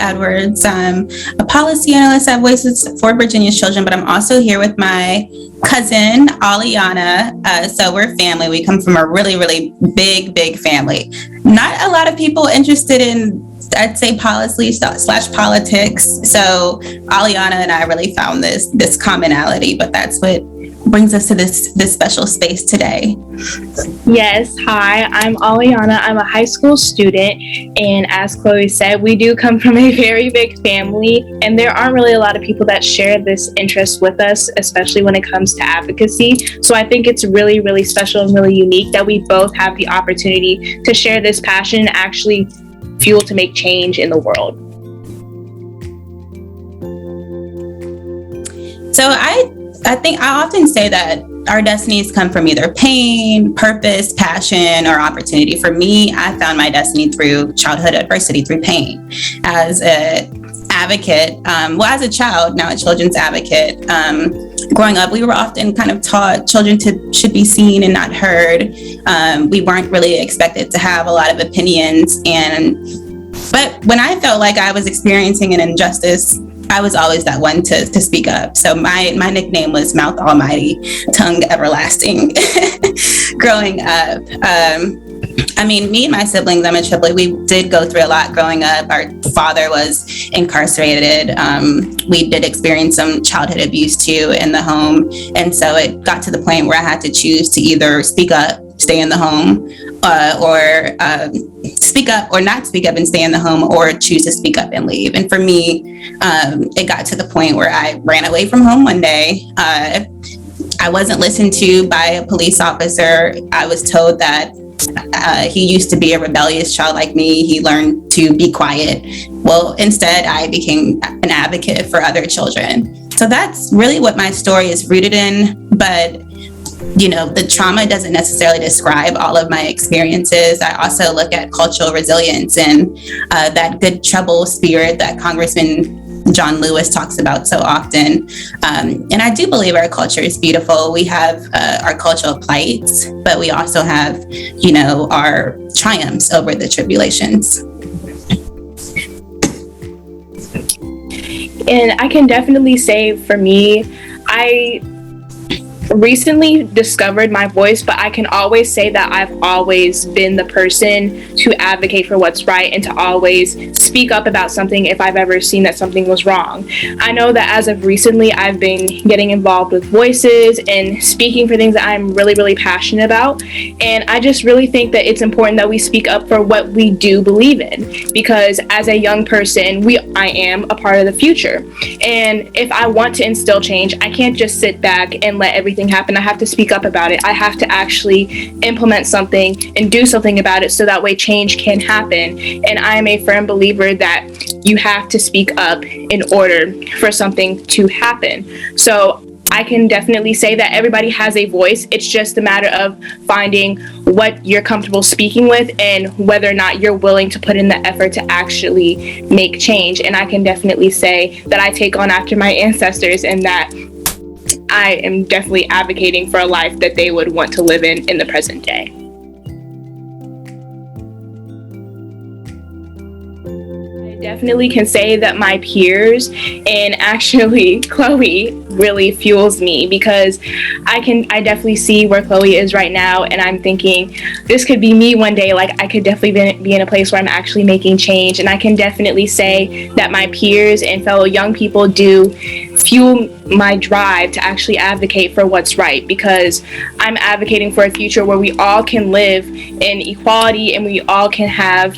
Edwards. I'm a policy analyst at Voices for Virginia's Children, but I'm also here with my cousin, Aaliyana. So we're family. We come from a really, really big family. Not a lot of people interested in, I'd say, policy/politics. So Aaliyana and I really found this commonality, but that's what brings us to this special space today. Yes, hi, I'm Aaliyana. I'm a high school student, and as Chloe said, we do come from a very big family, and there aren't really a lot of people that share this interest with us, especially when it comes to advocacy. So I think it's really, really special and really unique that we both have the opportunity to share this passion and actually fuel to make change in the world. So I think I often say that our destinies come from either pain, purpose, passion, or opportunity. For me, I found my destiny through childhood adversity, through pain. As an advocate, as a child, now a children's advocate, growing up, we were often kind of taught children should be seen and not heard. We weren't really expected to have a lot of opinions. But when I felt like I was experiencing an injustice, I was always that one to speak up. So my nickname was Mouth Almighty, Tongue Everlasting. Growing up, me and my siblings, I'm a triplet, we did go through a lot growing up. Our father was incarcerated. We did experience some childhood abuse too in the home. And so it got to the point where I had to choose to either speak up, stay in the home, or speak up or not speak up and stay in the home, or choose to speak up and leave. And for me, it got to the point where I ran away from home one day. I wasn't listened to by a police officer. I was told that he used to be a rebellious child like me. He learned to be quiet. Well, instead, I became an advocate for other children. So that's really what my story is rooted in. But the trauma doesn't necessarily describe all of my experiences. I also look at cultural resilience and that good trouble spirit that Congressman John Lewis talks about so often. And I do believe our culture is beautiful. We have our cultural plights, but we also have, our triumphs over the tribulations. And I can definitely say for me, I recently discovered my voice, but I can always say that I've always been the person to advocate for what's right and to always speak up about something if I've ever seen that something was wrong. I know that as of recently, I've been getting involved with voices and speaking for things that I'm really, really passionate about. And I just really think that it's important that we speak up for what we do believe in, because as a young person, I am a part of the future. And if I want to instill change, I can't just sit back and let everything happen. I have to speak up about it. I have to actually implement something and do something about it so that way change can happen. And I am a firm believer that you have to speak up in order for something to happen. So I can definitely say that everybody has a voice. It's just a matter of finding what you're comfortable speaking with and whether or not you're willing to put in the effort to actually make change. And I can definitely say that I take on after my ancestors, and that I am definitely advocating for a life that they would want to live in the present day. I definitely can say that my peers, and actually Chloe, really fuels me, because I definitely see where Chloe is right now, and I'm thinking this could be me one day. Like, I could definitely be in a place where I'm actually making change. And I can definitely say that my peers and fellow young people do fuel my drive to actually advocate for what's right, because I'm advocating for a future where we all can live in equality and we all can have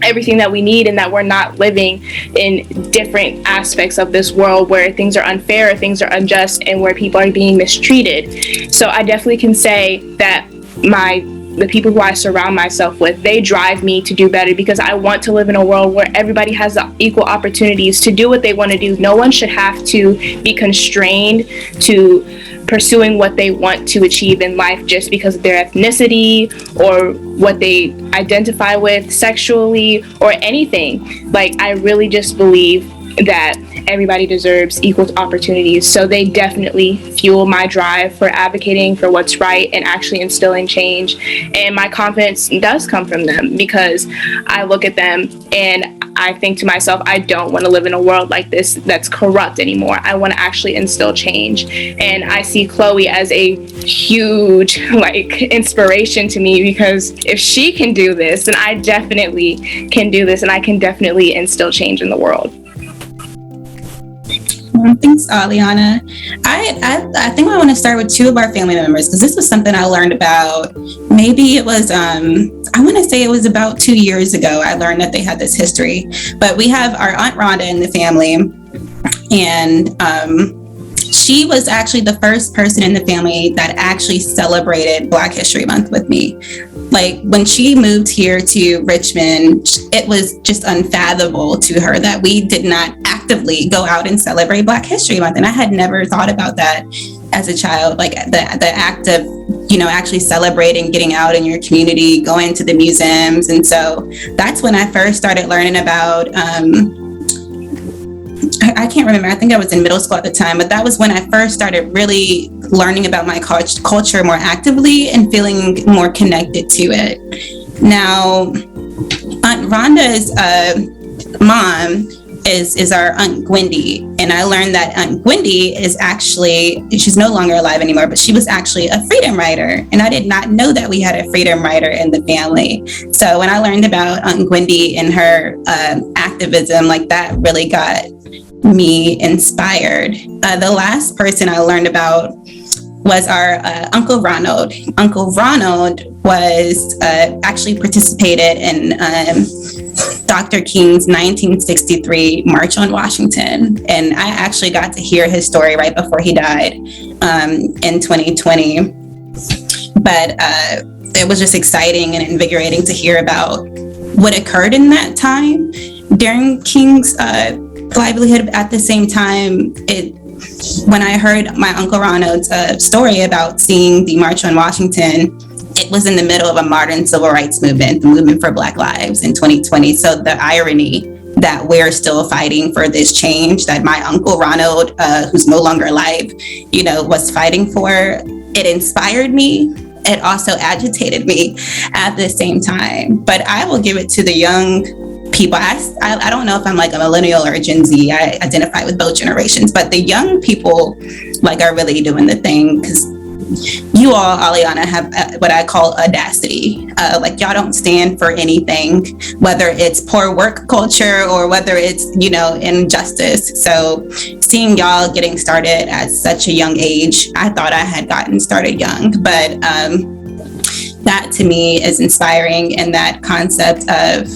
everything that we need, and that we're not living in different aspects of this world where things are unfair or things are unjust and where people are being mistreated. So I definitely can say that the people who I surround myself with, they drive me to do better, because I want to live in a world where everybody has the equal opportunities to do what they want to do. No one should have to be constrained to pursuing what they want to achieve in life just because of their ethnicity or what they identify with sexually or anything. Like, I really just believe that everybody deserves equal opportunities. So they definitely fuel my drive for advocating for what's right and actually instilling change. And my confidence does come from them, because I look at them and I think to myself, I don't want to live in a world like this that's corrupt anymore. I want to actually instill change. And I see Chloe as a huge inspiration to me, because if she can do this, then I definitely can do this, and I can definitely instill change in the world. Thanks, Aaliyana. I think I want to start with two of our family members, because this was something I learned about. Maybe it was, I want to say it was about 2 years ago. I learned that they had this history. But we have our Aunt Rhonda in the family, and she was actually the first person in the family that actually celebrated Black History Month with me. Like, when she moved here to Richmond, it was just unfathomable to her that we did not actively go out and celebrate Black History Month. And I had never thought about that as a child, like the act of, actually celebrating, getting out in your community, going to the museums. And so that's when I first started learning about, I can't remember, I think I was in middle school at the time, but that was when I first started really learning about my culture more actively and feeling more connected to it. Now, Aunt Rhonda's mom is our Aunt Gwendy, and I learned that Aunt Gwendy is actually, she's no longer alive anymore, but she was actually a freedom rider, and I did not know that we had a freedom rider in the family. So when I learned about Aunt Gwendy and her activism, that really got me inspired. The last person I learned about was our Uncle Ronald. Uncle Ronald was actually participated in Dr. King's 1963 March on Washington. And I actually got to hear his story right before he died in 2020. But it was just exciting and invigorating to hear about what occurred in that time during King's livelihood. At the same time, when I heard my Uncle Ronald's story about seeing the March on Washington, it was in the middle of a modern civil rights movement, the movement for Black Lives in 2020. So the irony that we're still fighting for this change that my Uncle Ronald, who's no longer alive, was fighting for, it inspired me. It also agitated me at the same time. But I will give it to the young people. I don't know if I'm like a millennial or a Gen Z. I identify with both generations, but the young people are really doing the thing, because you all, Aaliyana, have what I call audacity. Y'all don't stand for anything, whether it's poor work culture or whether it's, injustice. So seeing y'all getting started at such a young age, I thought I had gotten started young, but that to me is inspiring. And that concept of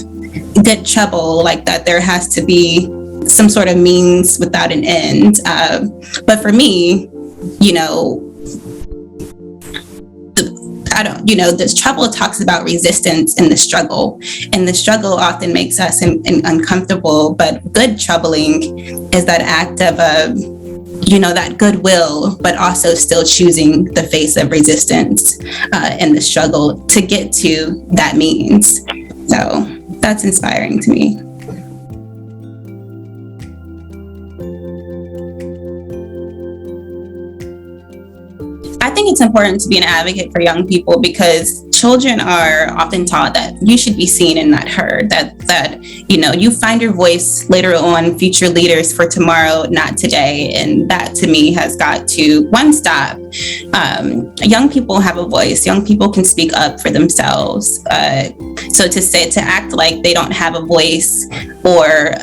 good trouble, that there has to be some sort of means without an end. But for me, this trouble talks about resistance and the struggle often makes us uncomfortable, but good troubling is that act of that goodwill, but also still choosing the face of resistance and the struggle to get to that means. So that's inspiring to me. I think it's important to be an advocate for young people, because children are often taught that you should be seen and not heard, that you find your voice later on, future leaders for tomorrow, not today. And that to me has got to, one, stop. Young people have a voice. Young people can speak up for themselves. So to act like they don't have a voice or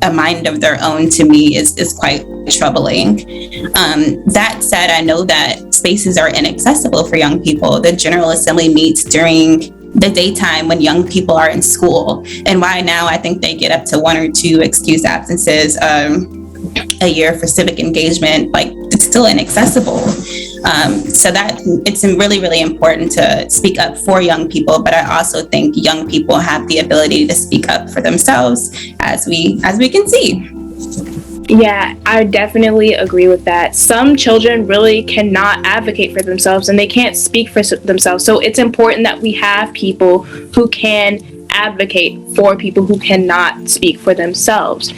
a mind of their own, to me is quite troubling. That said, I know that spaces are inaccessible for young people. The General Assembly meets during the daytime when young people are in school, and why now I think they get up to 1 or 2 excused absences a year for civic engagement. It's still inaccessible. So that it's really, really important to speak up for young people, but I also think young people have the ability to speak up for themselves, as we can see. Yeah, I definitely agree with that. Some children really cannot advocate for themselves and they can't speak for themselves. So it's important that we have people who can advocate for people who cannot speak for themselves.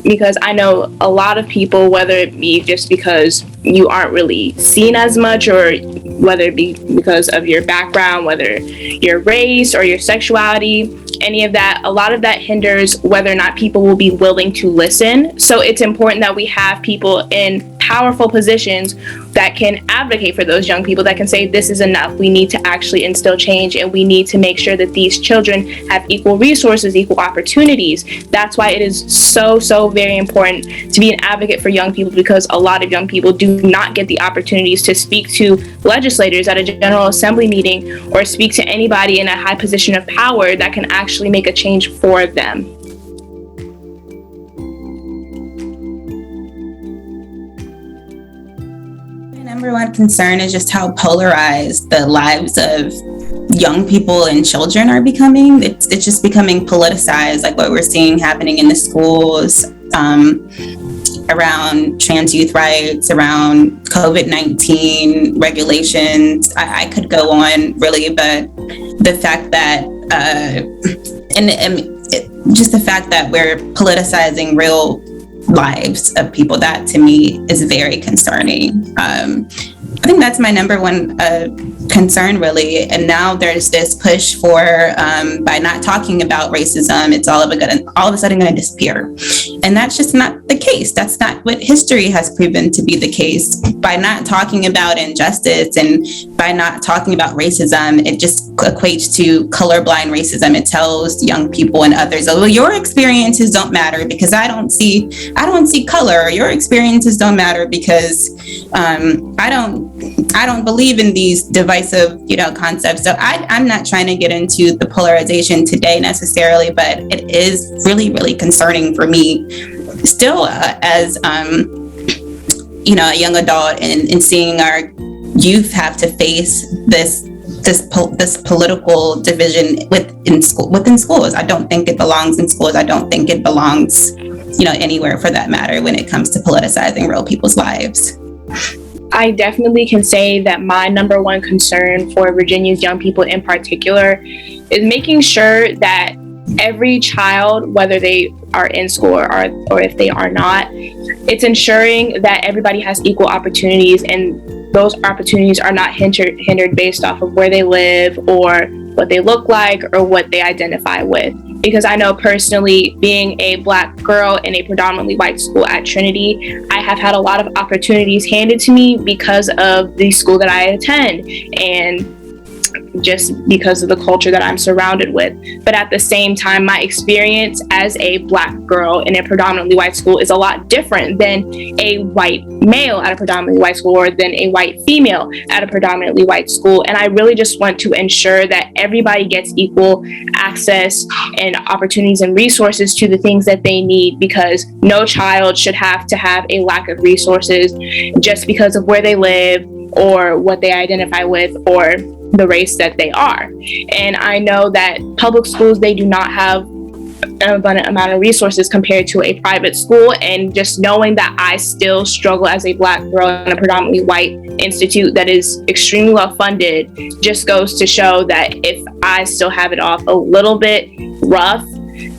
Because I know a lot of people, whether it be just because you aren't really seen as much, or whether it be because of your background, whether your race or your sexuality, any of that, a lot of that hinders whether or not people will be willing to listen. So it's important that we have people in powerful positions that can advocate for those young people, that can say, this is enough. We need to actually instill change, and we need to make sure that these children have equal resources, equal opportunities. That's why it is so very important to be an advocate for young people, because a lot of young people do not get the opportunities to speak to legislators at a General Assembly meeting, or speak to anybody in a high position of power that can actually make a change for them. Number one concern is just how polarized the lives of young people and children are becoming. It's just becoming politicized, like what we're seeing happening in the schools, around trans youth rights, around COVID-19 regulations. I could go on really, but the fact that, just the fact that we're politicizing real lives of people, that to me is very concerning. I think that's my number one concern, really. And now there's this push for, by not talking about racism, it's all of a sudden going to disappear. And that's just not the case. That's not what history has proven to be the case. By not talking about injustice and by not talking about racism, it just equates to colorblind racism. It tells young people and others, oh, well, your experiences don't matter because I don't see color. Your experiences don't matter because I don't believe in these divisive, concepts. So I'm not trying to get into the polarization today necessarily, but it is really, really concerning for me still as, a young adult and seeing our youth have to face this political division within schools. I don't think it belongs in schools. I don't think it belongs, anywhere for that matter when it comes to politicizing real people's lives. I definitely can say that my number one concern for Virginia's young people in particular is making sure that every child, whether they are in school or if they are not, it's ensuring that everybody has equal opportunities, and those opportunities are not hindered based off of where they live or what they look like or what they identify with. Because I know personally, being a Black girl in a predominantly white school at Trinity, I have had a lot of opportunities handed to me because of the school that I attend and just because of the culture that I'm surrounded with. But at the same time, my experience as a Black girl in a predominantly white school is a lot different than a white male at a predominantly white school or than a white female at a predominantly white school. And I really just want to ensure that everybody gets equal access and opportunities and resources to the things that they need, because no child should have to have a lack of resources just because of where they live or what they identify with or the race that they are. And I know that public schools, they do not have an abundant amount of resources compared to a private school. And just knowing that I still struggle as a Black girl in a predominantly white institute that is extremely well funded just goes to show that if I still have it off a little bit rough,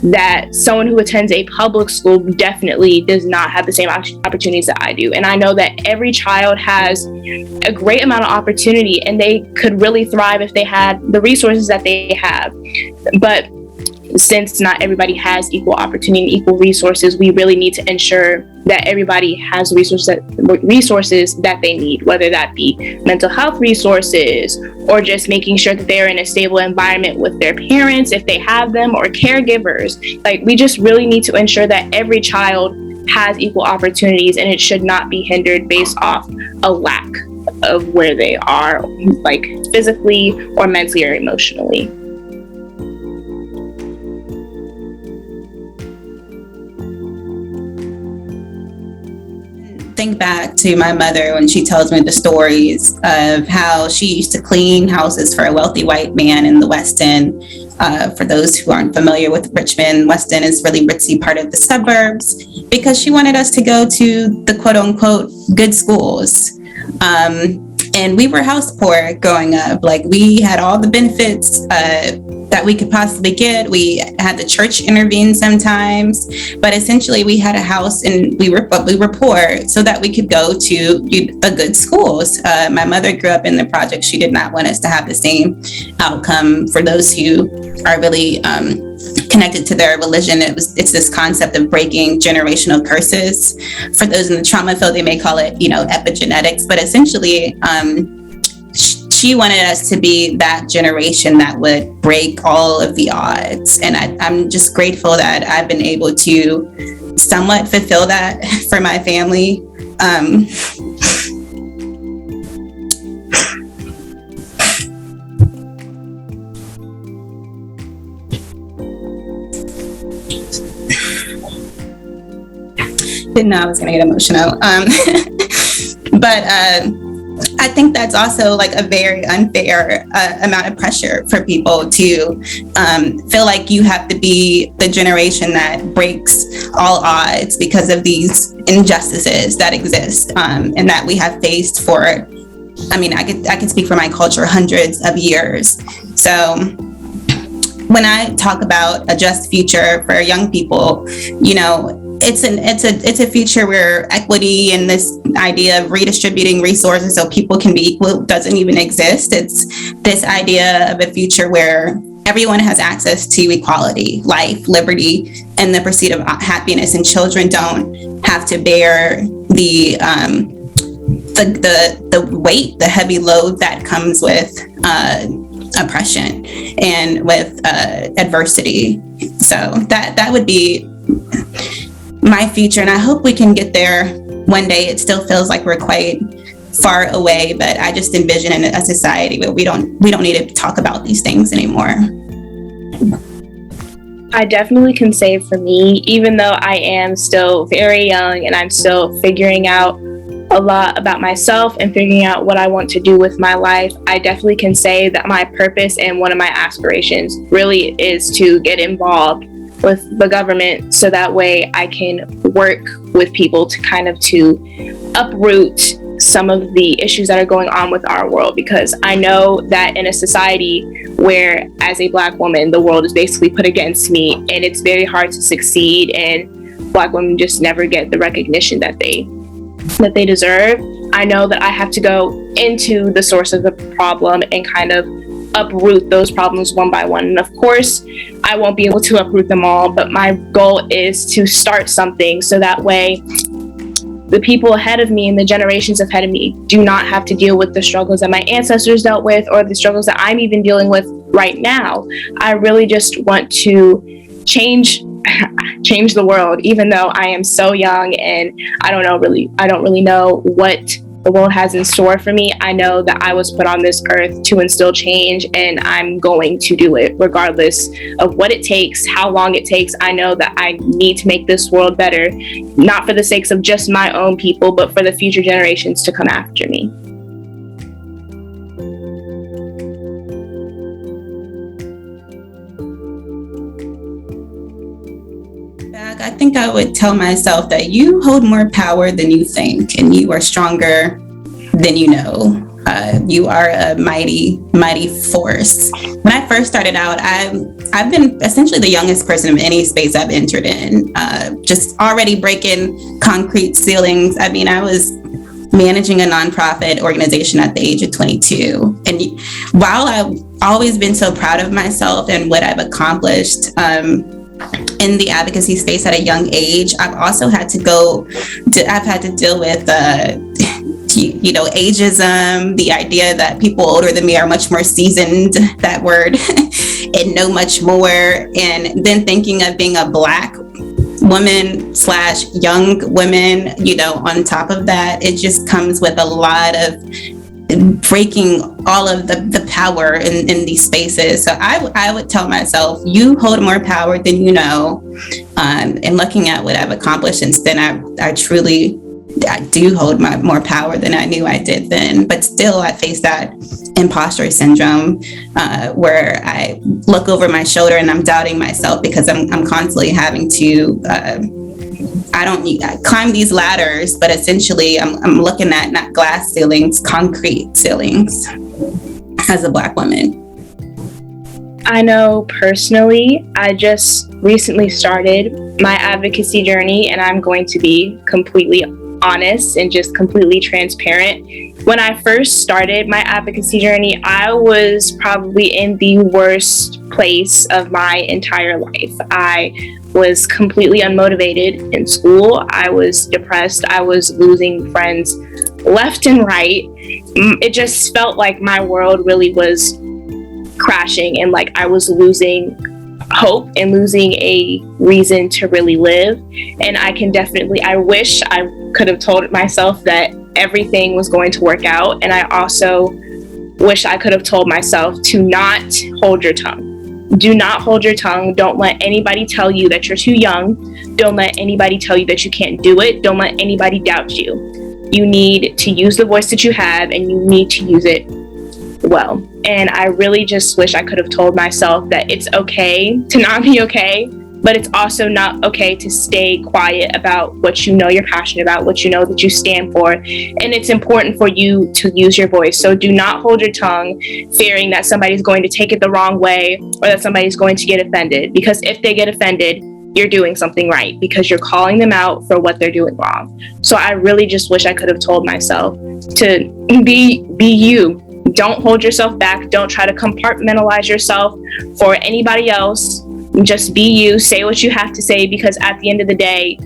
that someone who attends a public school definitely does not have the same opportunities that I do. And I know that every child has a great amount of opportunity and they could really thrive if they had the resources that they have. But since not everybody has equal opportunity and equal resources, we really need to ensure that everybody has resources that they need, whether that be mental health resources or just making sure that they're in a stable environment with their parents, if they have them, or caregivers. Like, we just really need to ensure that every child has equal opportunities, and it should not be hindered based off a lack of where they are, like physically or mentally or emotionally. Think back to my mother when she tells me the stories of how she used to clean houses for a wealthy white man in the West End. For those who aren't familiar with Richmond, West End is really ritzy part of the suburbs, because she wanted us to go to the quote unquote good schools. And we were house poor growing up. Like, we had all the benefits that we could possibly get. We had the church intervene sometimes, but essentially we had a house and we were poor so that we could go to a good schools. My mother grew up in the project. She did not want us to have the same outcome. For those who are really connected to their religion, it's this concept of breaking generational curses. For those in the trauma field, they may call it, epigenetics, but essentially, she wanted us to be that generation that would break all of the odds. And I'm just grateful that I've been able to somewhat fulfill that for my family. Didn't know I was going to get emotional. But I think that's also like a very unfair amount of pressure for people to feel like you have to be the generation that breaks all odds because of these injustices that exist and that we have faced for, I could speak for my culture, hundreds of years. So when I talk about a just future for young people, it's a future where equity and this idea of redistributing resources so people can be equal doesn't even exist. It's this idea of a future where everyone has access to equality, life, liberty, and the pursuit of happiness, and children don't have to bear the weight, the heavy load that comes with oppression and with adversity. So that would be my future, and I hope we can get there one day. It still feels like we're quite far away, but I just envision in a society where we don't need to talk about these things anymore. I definitely can say for me, even though I am still very young and I'm still figuring out a lot about myself and figuring out what I want to do with my life, I definitely can say that my purpose and one of my aspirations really is to get involved with the government, so that way I can work with people to uproot some of the issues that are going on with our world. Because I know that in a society where, as a Black woman, the world is basically put against me, and it's very hard to succeed, and Black women just never get the recognition that they deserve. I know that I have to go into the source of the problem and uproot those problems one by one. And of course, I won't be able to uproot them all, but my goal is to start something so that way the people ahead of me and the generations ahead of me do not have to deal with the struggles that my ancestors dealt with, or the struggles that I'm even dealing with right now. I really just want to change the world, even though I am so young and I don't really know what the world has in store for me. I know that I was put on this earth to instill change, and I'm going to do it regardless of what it takes, how long it takes. I know that I need to make this world better, not for the sakes of just my own people, but for the future generations to come after me. I think I would tell myself that you hold more power than you think, and you are stronger than you know. You are a mighty, mighty force. When I first started out, I've been essentially the youngest person of any space I've entered in, just already breaking concrete ceilings. I was managing a nonprofit organization at the age of 22. And while I've always been so proud of myself and what I've accomplished, in the advocacy space at a young age, I've also had to deal with ageism, the idea that people older than me are much more seasoned, that word, and know much more. And then thinking of being a Black woman / young woman, on top of that, it just comes with a lot of breaking all of the power in these spaces. So I would tell myself, you hold more power than you know. And looking at what I've accomplished since then, I do hold more power than I knew I did then. But still, I face that imposter syndrome where I look over my shoulder and I'm doubting myself because I'm constantly having to I climb these ladders, but essentially I'm looking at not glass ceilings, concrete ceilings as a Black woman. I know personally, I just recently started my advocacy journey, and I'm going to be completely honest and just completely transparent. When I first started my advocacy journey, I was probably in the worst place of my entire life. I was completely unmotivated in school. I was depressed. I was losing friends left and right. It just felt like my world really was crashing, and like I was losing hope and losing a reason to really live. And I wish I could have told myself that everything was going to work out. And I also wish I could have told myself to not hold your tongue. Do not hold your tongue. Don't let anybody tell you that you're too young. Don't let anybody tell you that you can't do it. Don't let anybody doubt you. You need to use the voice that you have, and you need to use it well. And I really just wish I could have told myself that it's okay to not be okay, but it's also not okay to stay quiet about what you know you're passionate about, what you know that you stand for. And it's important for you to use your voice. So do not hold your tongue fearing that somebody's going to take it the wrong way or that somebody's going to get offended. Because if they get offended, you're doing something right, because you're calling them out for what they're doing wrong. So I really just wish I could have told myself to be you. Don't hold yourself back. Don't try to compartmentalize yourself for anybody else. Just be you. Say what you have to say, because at the end of the day,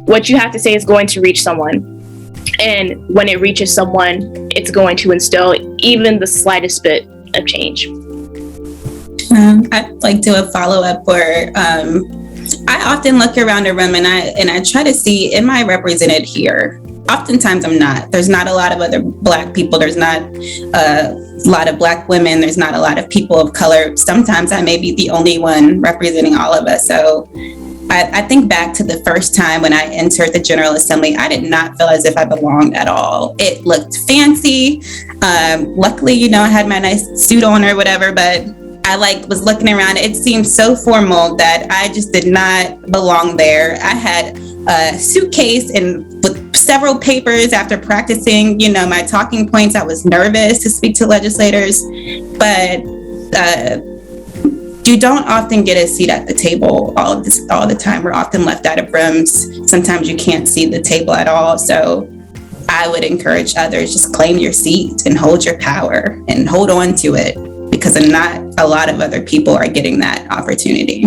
what you have to say is going to reach someone. And when it reaches someone, it's going to instill even the slightest bit of change. I'd like to do a follow-up where I often look around a room and I try to see, am I represented here? Oftentimes I'm not. There's not a lot of other Black people. There's not a lot of Black women. There's not a lot of people of color. Sometimes I may be the only one representing all of us. So I think back to the first time when I entered the General Assembly, I did not feel as if I belonged at all. It looked fancy. Luckily, I had my nice suit on or whatever, but I was looking around. It seemed so formal that I just did not belong there. I had a suitcase and with several papers after practicing, my talking points. I was nervous to speak to legislators, but you don't often get a seat at the table all the time. We're often left out of rooms. Sometimes you can't see the table at all. So I would encourage others, just claim your seat and hold your power and hold on to it, because not a lot of other people are getting that opportunity.